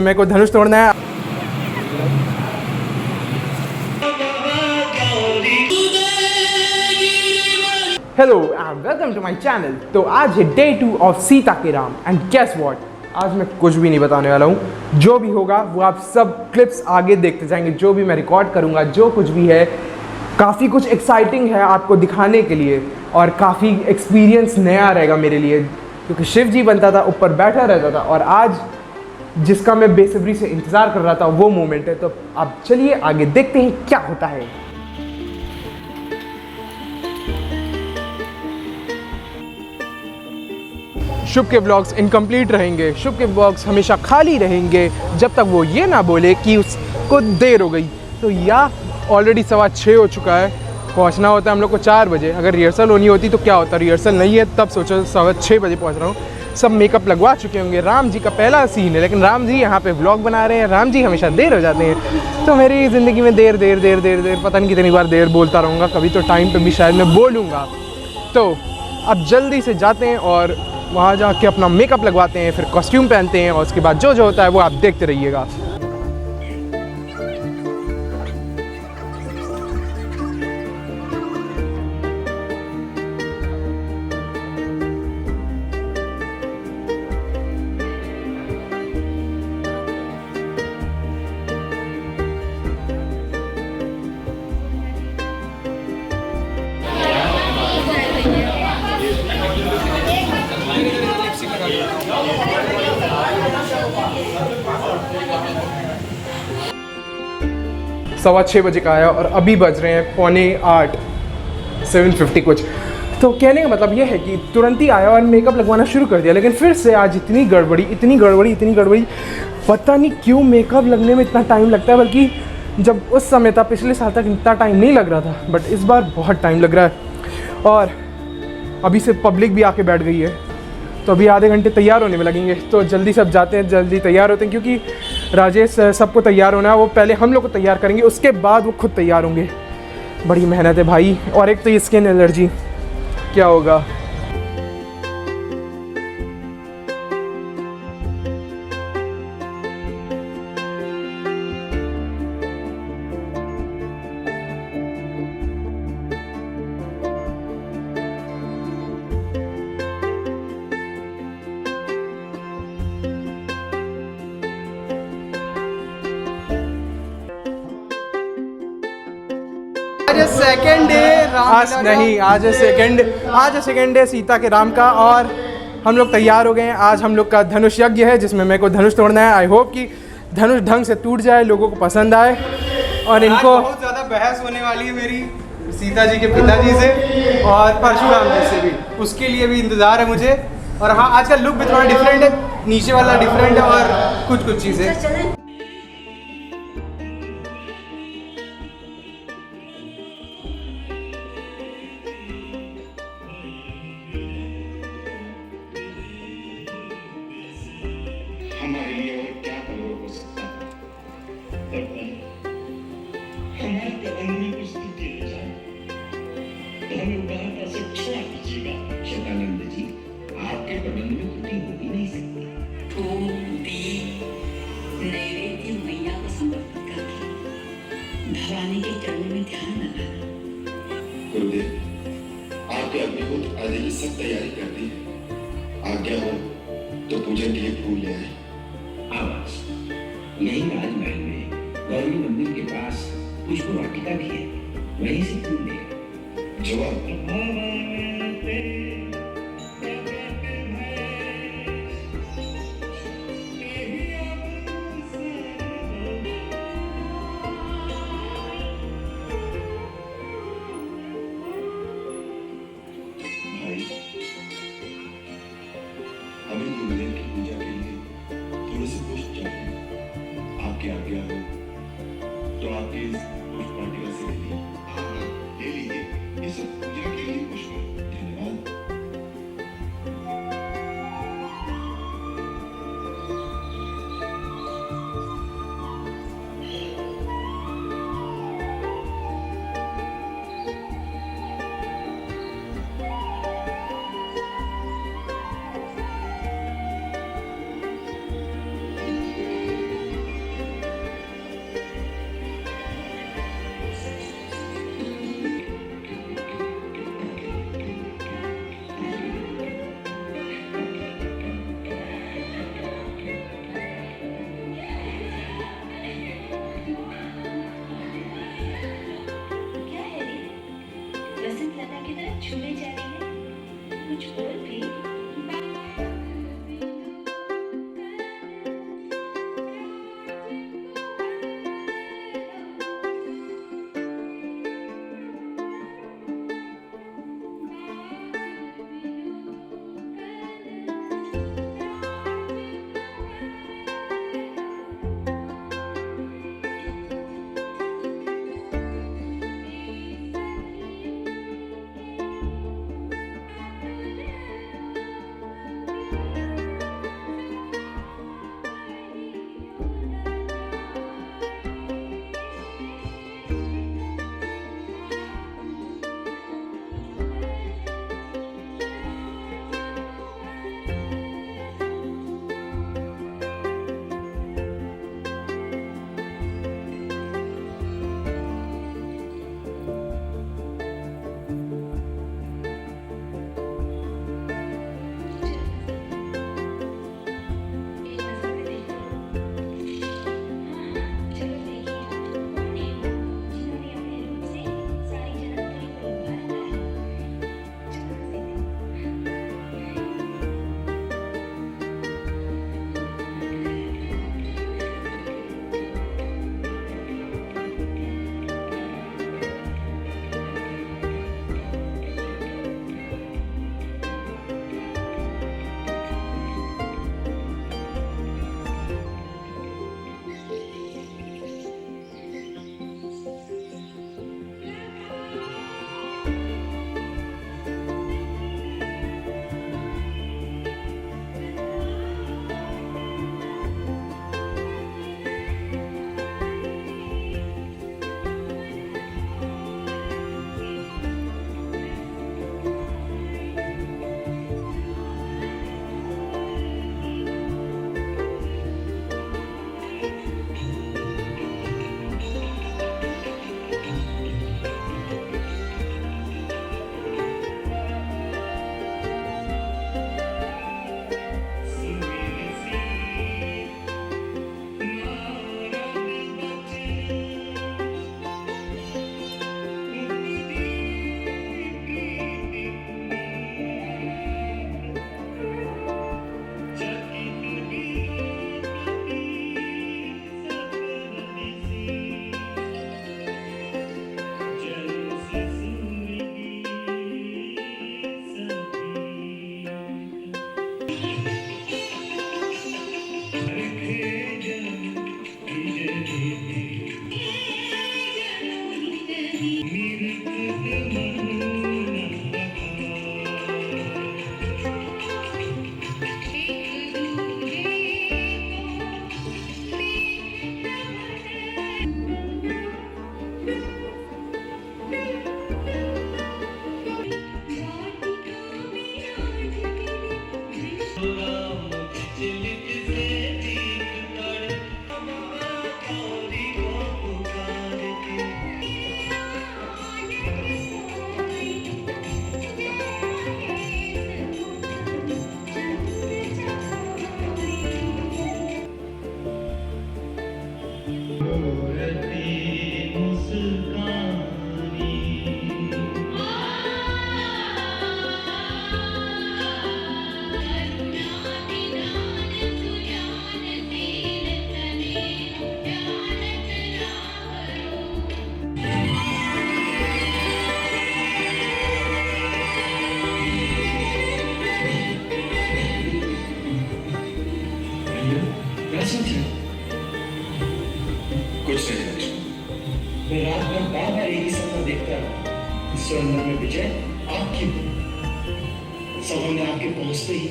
मेरे को धनुष तोड़ना है। Hello and welcome to my channel. तो आज है डे 2 ऑफ सीता के राम एंड गेस व्हाट, आज मैं कुछ भी नहीं बताने वाला हूँ। जो भी होगा वो आप सब क्लिप्स आगे देखते जाएंगे। जो भी मैं रिकॉर्ड करूँगा, जो कुछ भी है, काफ़ी कुछ एक्साइटिंग है आपको दिखाने के लिए और काफ़ी एक्सपीरियंस नया रहेगा मेरे लिए, क्योंकि शिव जी बनता था, ऊपर बैठा रहता था और आज जिसका मैं बेसब्री से इंतज़ार कर रहा था वो मोमेंट है। तो अब चलिए आगे देखते हैं क्या होता है। शुभ के ब्लॉग्स इनकम्प्लीट रहेंगे, शुभ के ब्लॉग्स हमेशा खाली रहेंगे जब तक वो ये ना बोले कि उसको देर हो गई। तो या ऑलरेडी 6:15 हो चुका है, पहुंचना होता है हम लोग को 4 बजे। अगर रिहर्सल होनी होती तो क्या होता, रिहर्सल नहीं है तब सोचो 6:15 बजे पहुंच रहा हूँ। सब मेकअप लगवा चुके होंगे। राम जी का पहला सीन है, लेकिन राम जी यहाँ पे व्लॉग बना रहे हैं। राम जी हमेशा देर हो जाते हैं, तो मेरी ज़िंदगी में देर पता नहीं कितनी बार देर बोलता रहूँगा। कभी तो टाइम पे भी शायद मैं बोलूँगा। तो अब जल्दी से जाते हैं और वहाँ जाके अपना मेकअप लगवाते हैं, फिर कॉस्ट्यूम पहनते हैं और उसके बाद जो होता है वो आप देखते रहिएगा। सवा 6 बजे का आया और अभी बज रहे हैं 7:45, 7:50 कुछ। तो कहने का मतलब ये है कि तुरंत ही आया और मेकअप लगवाना शुरू कर दिया, लेकिन फिर से आज इतनी गड़बड़ी। पता नहीं क्यों मेकअप लगने में इतना टाइम लगता है, बल्कि जब उस समय था पिछले साल तक इतना टाइम नहीं लग रहा था, बट इस बार बहुत टाइम लग रहा है। और अभी से पब्लिक भी आके बैठ गई है, तो अभी आधे घंटे तैयार होने में लगेंगे। तो जल्दी सब जाते हैं, जल्दी तैयार होते हैं, क्योंकि राजेश सबको तैयार होना है। वो पहले हम लोग को तैयार करेंगे, उसके बाद वो खुद तैयार होंगे। बड़ी मेहनत है भाई। और एक तो ये स्किन एलर्जी, क्या होगा। आज सेकेंड डे सीता के राम का और हम लोग तैयार हो गए हैं। आज हम लोग का धनुष यज्ञ है, जिसमें मेरे को धनुष तोड़ना है। आई होप कि धनुष ढंग से टूट जाए, लोगों को पसंद आए। और इनको बहुत ज़्यादा बहस होने वाली है मेरी सीता जी के पिताजी से और परशुराम जी से भी, उसके लिए भी इंतज़ार है मुझे। और हाँ, आज का लुक भी थोड़ा डिफरेंट है, नीचे वाला डिफरेंट है और कुछ चीज़ें। हमारे लिए और क्या करोड़ हो सकता है, हमारे प्रबंध में कुछ त्रुटि हो जाए तो हमें उदारता से क्षमा कीजिएगा। शतानंद जी, आपके प्रबंध में त्रुटि हो ही नहीं सकती। फूल, दीप, नैवेद्य मैया को समर्पित करके भवानी के चरणों में ध्यान लगाना। गुरुदेव, आपके अग्निहोत्र आदि की सब तैयारी कर दी है। आज्ञा हो तो पूजन के लिए फूल ले आए। आवाज यही राजमहल में गौरी मंदिर के पास पुष्प वाटिका भी है, वहीं से फूल ले। जवाब भाई, हमें गुरुदेव की पूजा के लिए थोड़े से पुष्प चाहिए। आपकी आज्ञा हो तो आपकी इस पुष्प वाटिका से ले लीजिए। हाँ, ले लीजिए, ये सब पूजा के लिए पुष्प है। धन्यवाद। कैसा थी? कुछ नहीं लक्ष्मण। मैं रात भर बार बार एक ही सपना देखता रहा। इस स्वयंवर में विजय आपकी हो। सभा में आपके पहुंचते ही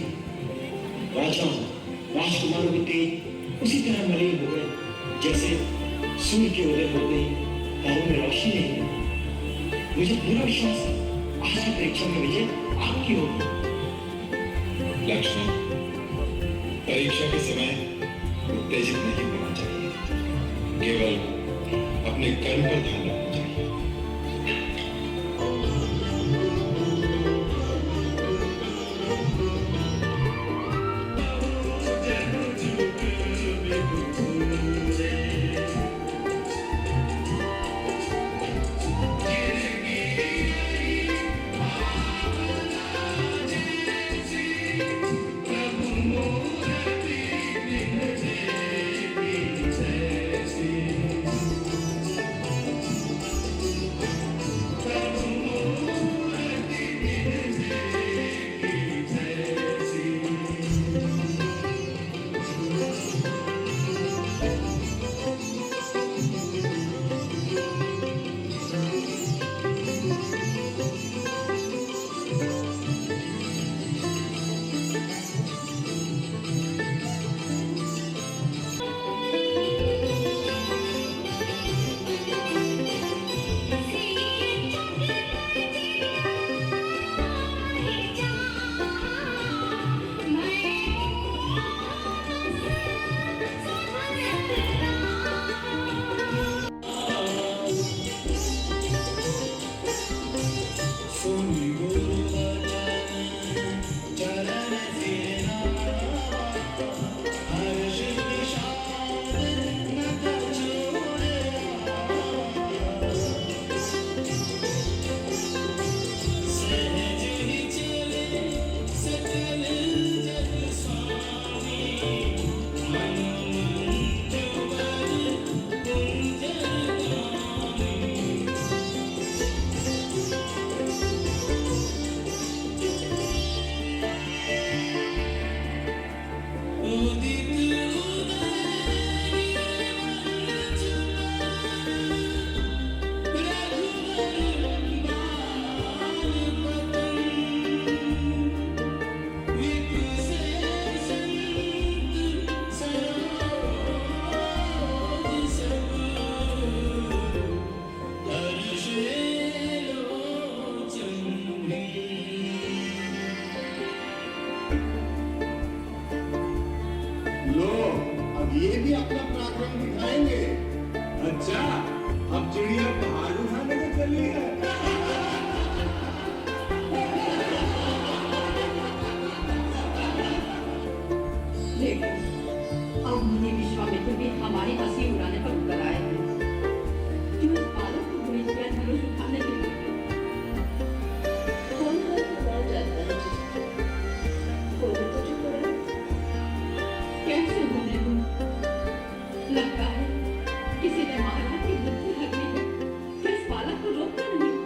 राजाओं राजकुमारों के तेज उसी तरह मलिन हो गए जैसे सूर्य के उदय होते ही तारों में रोशनी नहीं है। मुझे पूरा विश्वास है आज की परीक्षा में विजय आपकी होगी। लक्ष्मण, परीक्षा के समय उत्तेजित नहीं होना चाहिए, केवल अपने कर्म पर ध्यान रखना चाहिए। लो, अब ये भी अपना पराक्रम दिखाएंगे। अच्छा, अब चिड़िया पहाड़ उठाने को चली है। देखो, अब मुनि विश्वामित्र भी हमारी हंसी उड़ाने पर उतर आए हैं। क्यों इस बालक को भेज दिया धनुष उठाने के लिए? कौन है जाता है? वो भी तो चुप रहा। कैसे होने दूं? लगता है किसी ने महाराज की बुद्धि लगनी है तो इस बालक को रोकता नहीं।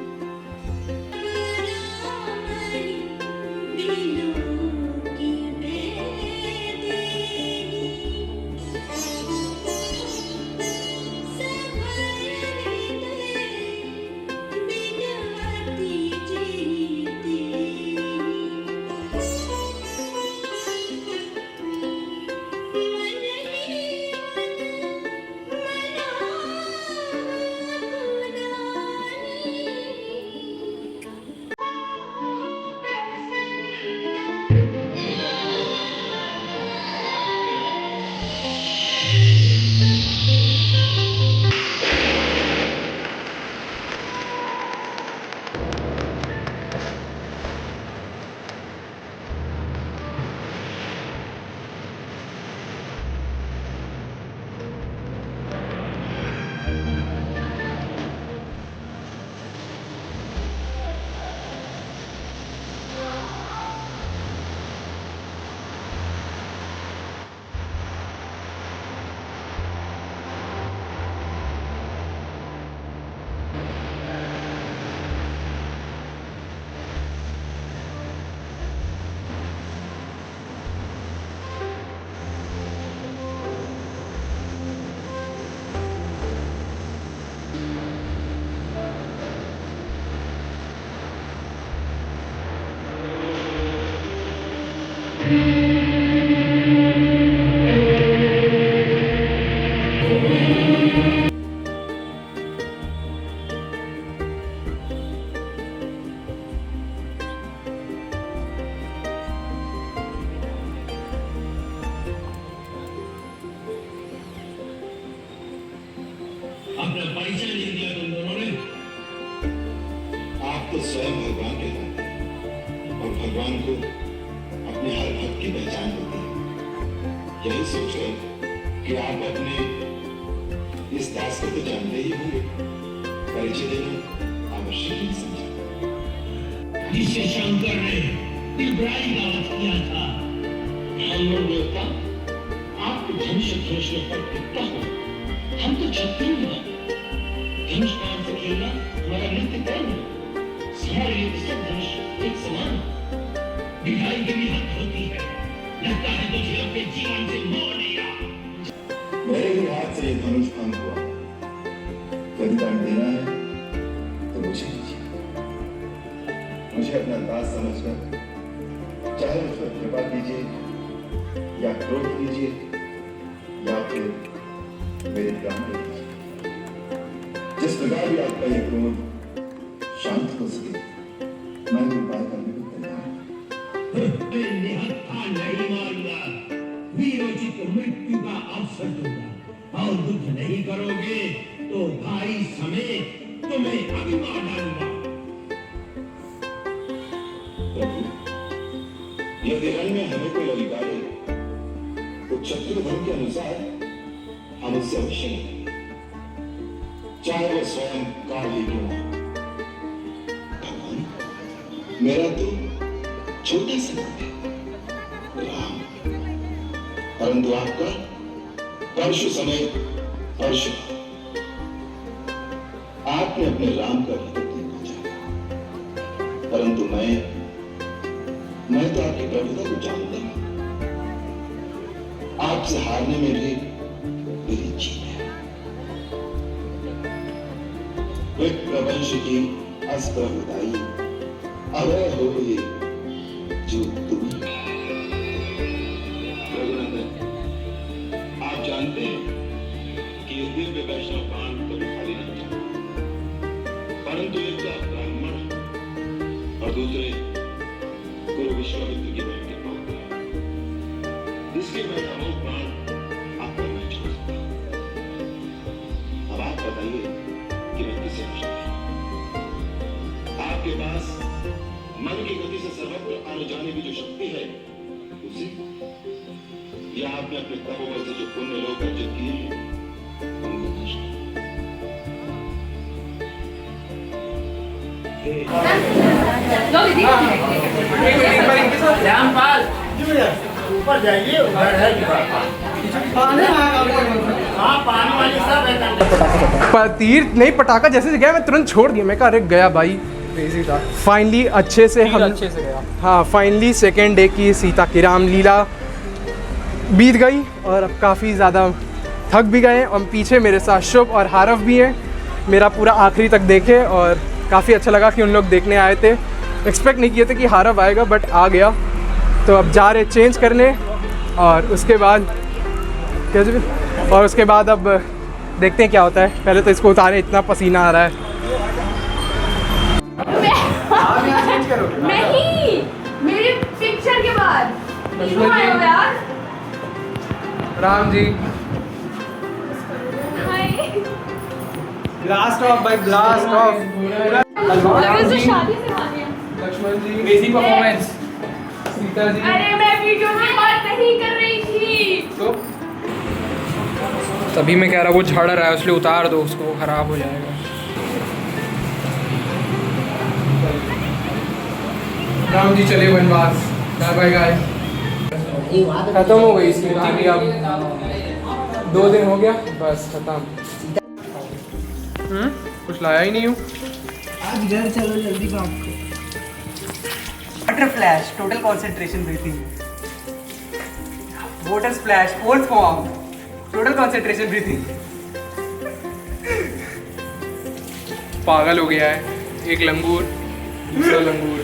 अपना परिचय नहीं दिया तुम दोनों ने। आप तो स्वयं भगवान कहलाते हैं और भगवान को अपने हर भक्त की पहचान होती है। यही सोचकर कि आप अपने इस दास को तो जानते ही होंगे, परिचय देना आवश्यक नहीं समझा। जिसे शंकर ने इब्राहिम का वध किया था, हम लोग देवता आपको धनुष धनुष में पर टिकता हो। हम तो क्षत्रिय हैं, धनुष बाण से खेलना हमारा नित्य कर्म है। हमारे लिए सब धनुष एक समान है। विधाई की भी हद होती है। लगता है तुझे अपने जीवन से मोह नहीं रहा। मेरे ही हाथ से ये धनुष भंग हुआ। यदि दंड देना है तो मुझे दीजिए। मुझे अपना दास समझकर चाहे मुझ पर कृपा कीजिए या क्रोध कीजिए या फिर मेरे प्राण दे दीजिए। जिस प्रकार भी आपका ये क्रोध शांत हो सके, मैं भी उपाय करने को तैयार हूं। मैं निहत्था नहीं मारूंगा। वीरोचित मृत्यु का अवसर दूंगा और युद्ध नहीं करोगे तो भाई समेत तुम्हें अभी मार डालूंगा। प्रभु, यदि रण में हमें कोई ललकारे तो क्षत्रिय धर्म के अनुसार हम उससे अवश्य लड़ेंगे, चाहे वो स्वयं काल ही क्यों ना। भगवान, मेरा तो छोटा सा नाम है राम, परंतु आपका परशु समेत परशु। आपने अपने राम का रक्त नहीं पूछा, परंतु मैं तो आपकी प्रभुता को जानता हूं। आपसे हारने में भी मेरी जीत है। प्रवंश की अस्प्रभुताई अवय हो ये जो तुम। रघुनंदन, आप जानते हैं कि इस दिव्य वैष्णव प्राण कभी खाली नहीं जाता, परंतु एक तो ब्राह्मण और दूसरे गुरु विश्वामित्र की बहन के पौत्र, जिसके मैं अमोघ प्राण आपको नहीं छोड़ सकता। अब आप बताइए कि मैं किसे पूछूं? आपके पास मन की गति से सर्वत्र आने जाने की जो शक्ति है उसे, या आपने अपने तपोबल से जो पुण्य लोग अर्जित किए हैं उनको नष्ट रामपाल ऊपर जाइए, उधर है हाँ पानी वाली सब है। तीर नहीं, पटाखा जैसे से गया मैं तुरंत छोड़ दिया। मैं कहा अरे गया भाई, क्रेजी था। फाइनली अच्छे से हम अच्छे से गया। हाँ, फाइनली सेकेंड डे की सीता की रामलीला बीत गई और अब काफ़ी ज़्यादा थक भी गए। और पीछे मेरे साथ शुभ और हारव भी हैं, मेरा पूरा आखिरी तक देखे और काफ़ी अच्छा लगा कि उन लोग देखने आए थे। एक्सपेक्ट नहीं किए थे कि हारव आएगा, बट आ गया। तो अब जा रहे चेंज करने और उसके बाद अब देखते हैं क्या होता है। पहले तो इसको उतारे, इतना पसीना आ रहा है। नहीं, मेरे पिक्चर के बाद क्यों आए हो यार? राम जी, ब्लास्ट ऑफ भाई, ब्लास्ट ऑफ। तो शादी से आ गए। लक्ष्मण जी, बेसिक परफॉर्मेंस। सीता जी, अरे मैं वीडियो में बात नहीं कर रही थी। तो तभी मैं कह रहा वो झड़ रहा है, इसलिए उतार दो उसको, वो खराब हो जाएगा। राम जी चले वनवास। Bye bye guys. खत्म हो गई इसकी कहानी। अब 2 दिन हो गया, बस खत्म। कुछ लाया ही नहीं हूँ। आज घर चलो जल्दी काम को। Water flash, total concentration breathing. Water splash, fourth form, total concentration breathing. पागल हो गया है। एक लंगूर, दूसरा लंगूर।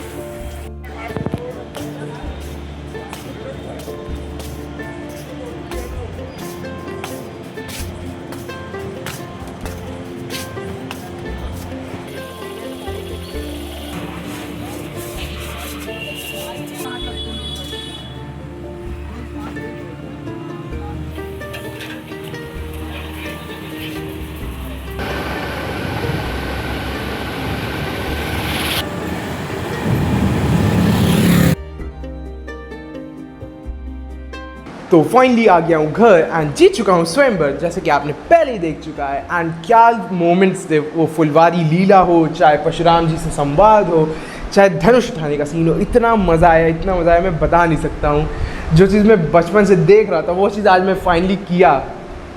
तो फाइनली आ गया हूँ घर एंड जीत चुका हूँ स्वयंवर, जैसे कि आपने पहले ही देख चुका है। एंड क्या मोमेंट्स थे, वो फुलवारी लीला हो, चाहे परशुराम जी से संवाद हो, चाहे धनुष उठाने का सीन हो, इतना मज़ा आया, इतना मज़ा आया, मैं बता नहीं सकता हूँ। जो चीज़ मैं बचपन से देख रहा था वो चीज़ आज मैं फाइनली किया।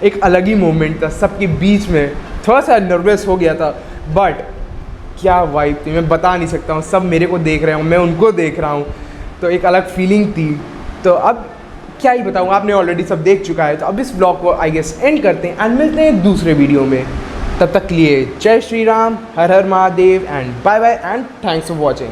एक अलग ही मोमेंट था, सबके बीच में थोड़ा सा नर्वस हो गया था, बट क्या वाइब थी मैं बता नहीं सकता हूँ। सब मेरे को देख रहे हूँ, मैं उनको देख रहा हूँ, तो एक अलग फीलिंग थी। तो अब क्या ही बताऊँ, आपने ऑलरेडी सब देख चुका है, तो अब इस ब्लॉग को आई गेस एंड करते हैं एंड मिलते हैं दूसरे वीडियो में। तब तक के लिए जय श्री राम, हर हर Mahadev and bye bye and thanks for watching.